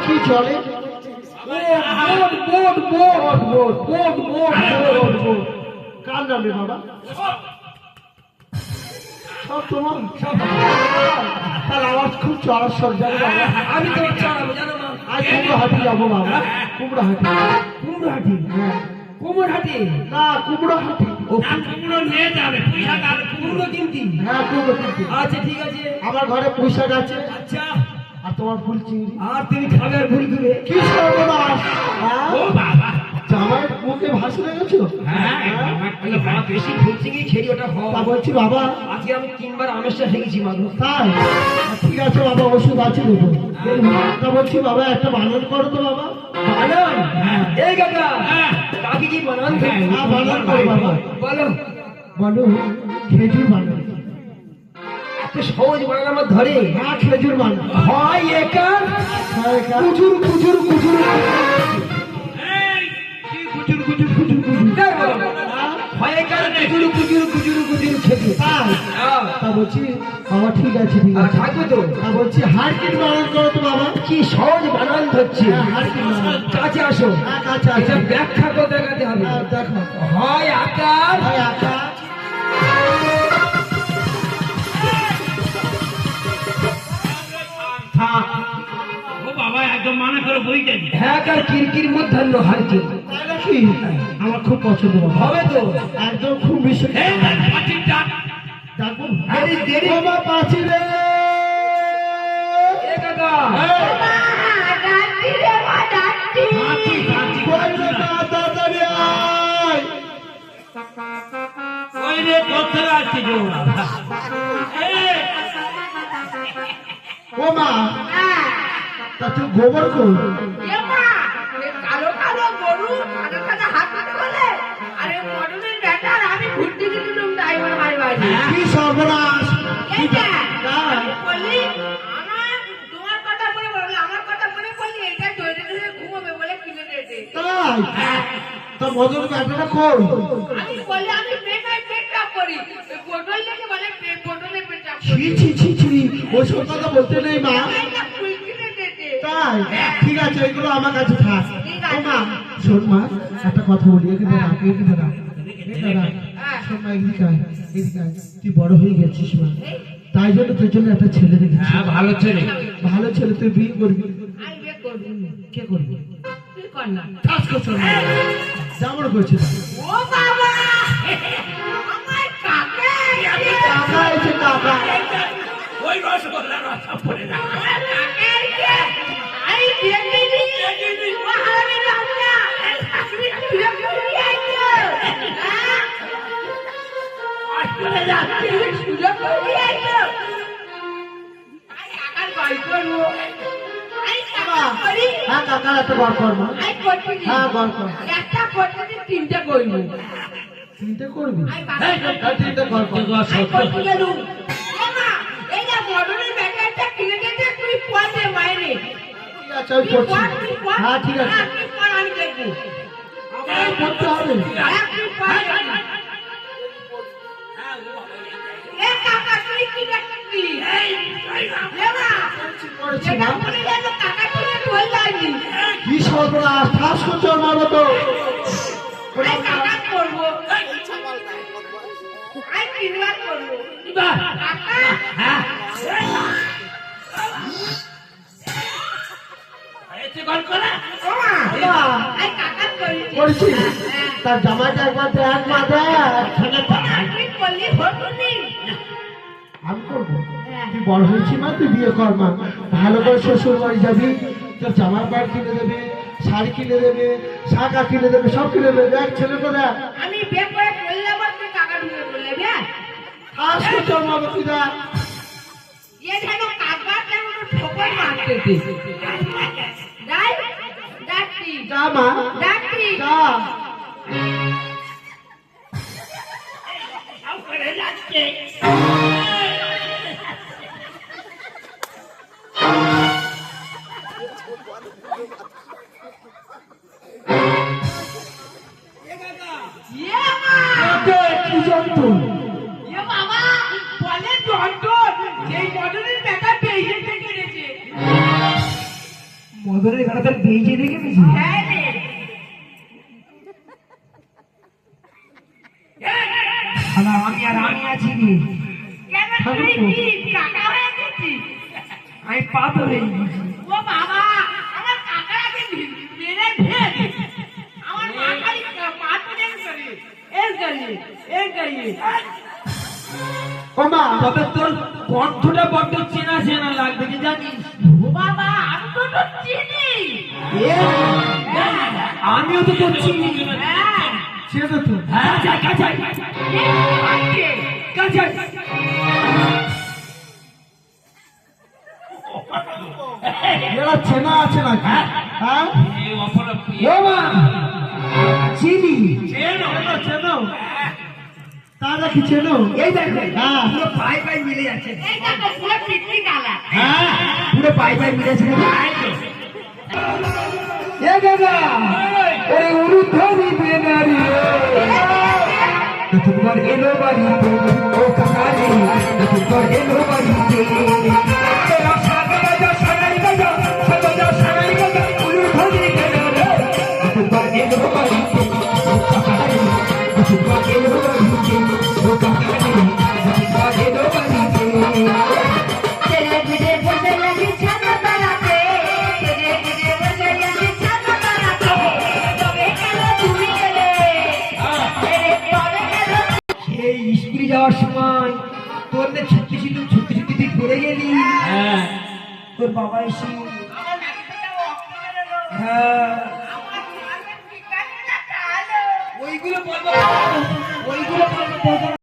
কি চলে? কার নামে বাবা? সব তোমার? তার আওয়াজ খুব চড়ার সব জানো বাবা। আমি তো চালাবো জানো না। আজ কুমড়োহাটি যাবো বাবা। কুমড়োহাটি। কুমড়োহাটি? হ্যাঁ। কুমড়োহাটি না, কুমড়োহাটি। ও কুমড়ো নিয়ে যাবে, পুঁইশাক আর কুমড়ো কিনতি? হ্যাঁ, কুমড়ো কিনতে। আচ্ছা ঠিক আছে। আমার ঘরে পুঁইশাক আছে। আচ্ছা। আর তোমার ফুল চিংড়ি। আর তুমি খাবে আর ভুল করে? কি সর্বনাশ! ও বাবা, জামাই মুখে ভাসে লেগেছো? হ্যাঁ বাবা, বেশি ভুল চিংড়ি খেয়ে ওটা তা হয়। বলছি বাবা। আজকে আমি 3বার আমেশটা খেয়েছি মাগো। তাই? ঠিক আছে বাবা, ওষুধ আছে দেবো। তা বলছি বাবা, একটা বানান করো তো বাবা। বানান? এই কাকা, কাকি কি বানান? হ্যাঁ, বানান করো বাবা। বলো বলো, খেজুর বানান। এত সহজ বানান আমার ধরে? হ্যাঁ, খেজুর বানান। হয় একার হ্যাঁ, কুজুর কুজুর কুজুর। কুচুর কুচুর কুচুর কুচুর। হয় একার কুজুর কুজুর কুজুর কুজুর খেতে। তাই? তা বলছি বাবা, ঠিক আছে ঠিক আছে। থাকবে তো? তা বলছি হারকিন বানান করো তো বাবা। কি সহজ বানান ধরছে। হ্যাঁ, হারকিন বানান। কাছে আসো। হ্যাঁ, কাছে আছে। এটা ব্যাখ্যা করে দেখাতে হবে। হ্যাঁ, দেখো। হয় আকার হয় আকাশ। ও বাবা, একদম মানে করে বই যাবি। হ্যাঁ কার কিরকির মধ্যাহ্ন হারকে। তাই নাকি? আমার খুব পছন্দ বাবা। হবে তো? একদম খুব বেশি। ডাক। দেরি দেরি। বাবা পাচিলে। এ কাকা, কই রে তা তাড়াতাড়ি আয়। ওই রে কোথায় আছে গো? ও মা, তা তুই গোবর কর। কালো কালো গরু সাদা সাদা হাত বলে আরে মডেলের ব্যাটার আমি ঘুরতে গেছিলাম ড্রাইভার মারি বাড়ি কি সর্বনাশ! এইটা তাই? বলি আমার তোমার কথা মনে পড়লো আমার কথা মনে পড়লি এটা ধরে ধরে ঘুমাবে বলে কিনে দিয়েছে তাই? তা মদন ব্যাটাটা কই? আমি বলি আমি পেটটা করি বোতল থেকে বলে বোতলে পেটটা ছি ছি ছি ছি, ওই সব কথা বলতে নেই মা। এটা কিনে দিয়েছে তাই? ঠিক আছে, এগুলো আমার কাছে থাক। ও মা, শোন মা, একটা কথা বলি। এখানে রাখ, এখানে রাখ, এখানে রাখ। শোন মা, এদিকে আয়, এদিকে আয়। তুই বড় হয়ে গেছিস মা, তাই জন্য তোর জন্য একটা ছেলে দেখেছি। হ্যাঁ, ভালো ছেলে। ভালো ছেলে, তুই বিয়ে করবি। আমি বিয়ে করবো কে করবি? তুই কর না ঠাস করছো না, যেমন করছিস। ও বাবা আমার কাকা কাকা এসে কাকা। ওই রসগোল্লা রসা পড়ে না। আই দেখি ও হারামি রাজা তুমি বিয়ে করবি আইছো আসলে যাচ্ছে। বিয়ে করবি আইছো আই আকার গাই করবো আই কাকা করি হ্যাঁ, কাকার একটা গড় কর মা। আই করবি হ্যাঁ, গড় কর। একটা করতে তিনটা করবো তিনটে করবি? আই কাকা হ্যাঁ, তিনটে গড় কর। আই করতে গেলু মামা এই যে মডেলের ব্যাটারটা কিনে দিতে তুই পড়ে মাইনে ঠিক আছে, আমি করছি। হ্যাঁ, ঠিক আছে। তুই পড় আমি দেখবো আমার করতে হবে। তুই পড় এ কাকা তুই কি দেখবি লেবা করেছি এটা মা। মনে গেল কাকা তুই ঢোল যায়নি কি সর্বনাশ! ঠাস করছো আমার মতো। আই কাকা করবো আই তিনবার করবো বাহ, কাকা হ্যাঁ। এতে গল করা। বাবা, আই কাকা করি করেছি। তার জামাইটা একবার দেখ মা, দেখ। তুই করলি হতুনি আমি করবো। তুই বড় হয়েছি মা, তুই বিয়ে কর মা। ভালো করে শ্বশুর বাড়ি যাবি, তোর জামা প্যান্ট কিনে দেবে, শাড়ি কিনে দেবে, শাঁখা কিনে দেবে, সব কিনে দেবে। দেখ ছেলেটা দেখ। আমি বিয়ে করে করলে আবার তুই কাকা ঢুকে করলে বিয়ে ঠাস করছো আমার মতো, তুই দেখ। ये যেন কাকা যেমন ঠোকর মারতেছে যাই যাচ্ছি যা মা, যাচ্ছি যা। সব করে যাচ্ছে। ये মা ওকে, কি জন্তু? ये বাবা বলে দন্ডন এই মডেলের ব্যাটা পেয়ে থেকে গেছে মদনের বেড়াতে বেঁচে রেখে দিয়েছি। হ্যাঁ রে। শালা আমি আছি রে। কেন তুই কি কাকা হয়ে গেছিস? আমি পাথর হয়ে গেছি। ও বাবা, আমার কাকাকে মেরে ফেল। আমার মাথায় মাথা করে এই গলি। ও মা তবে তোর কণ্ঠটা বড্ড চেনা চেনা লাগবে কি জানিস? ও বাবা, আমি তো তোর চিনি। আমিও তো তোর চিনি। হ্যাঁ, চেনো তো হ্যাঁ যাই কাছে কাছে এরা চেনা আছে নাকি হ্যাঁ এই অপরাধ ও মা চিনি। চেনো চেনো তারা কি চেনো এই দেখো হ্যাঁ পুরো পাই মিলে যাচ্ছে। এই দেখো পুরো পিটনি কালা। হ্যাঁ পুরো পাই মিলেছে। এ দাদা ওই উরুধ্বনি বেনারি তোমার এলো বাড়িতে ও কাকারে তোমার এলো বাড়িতে সানাই বাজা উরুধ্বনি বেনারি তোমার এলো বাড়িতে ও কাকারে তোমার এলো বাড়িতে ও কাকারে তোমার এলো বাড়িতে। তেরে ধীরে বসে লাগি ছাতা তারাতে, তেরে ধীরে বসে লাগি ছাতা তারাতে। তবে কেন তুমি গেলে? তেরে তবে কেন? এই স্কুলে যাওয়ার সময় তোর না ছুটি ছিল, ছুটি তুই পড়ে গেলি। হ্যাঁ তোর বাবা এসে আমার নাতিটা অক্টো মেরে গেল। হ্যাঁ আমার মাকে পিটানি না কালো। ওইগুলো বলবো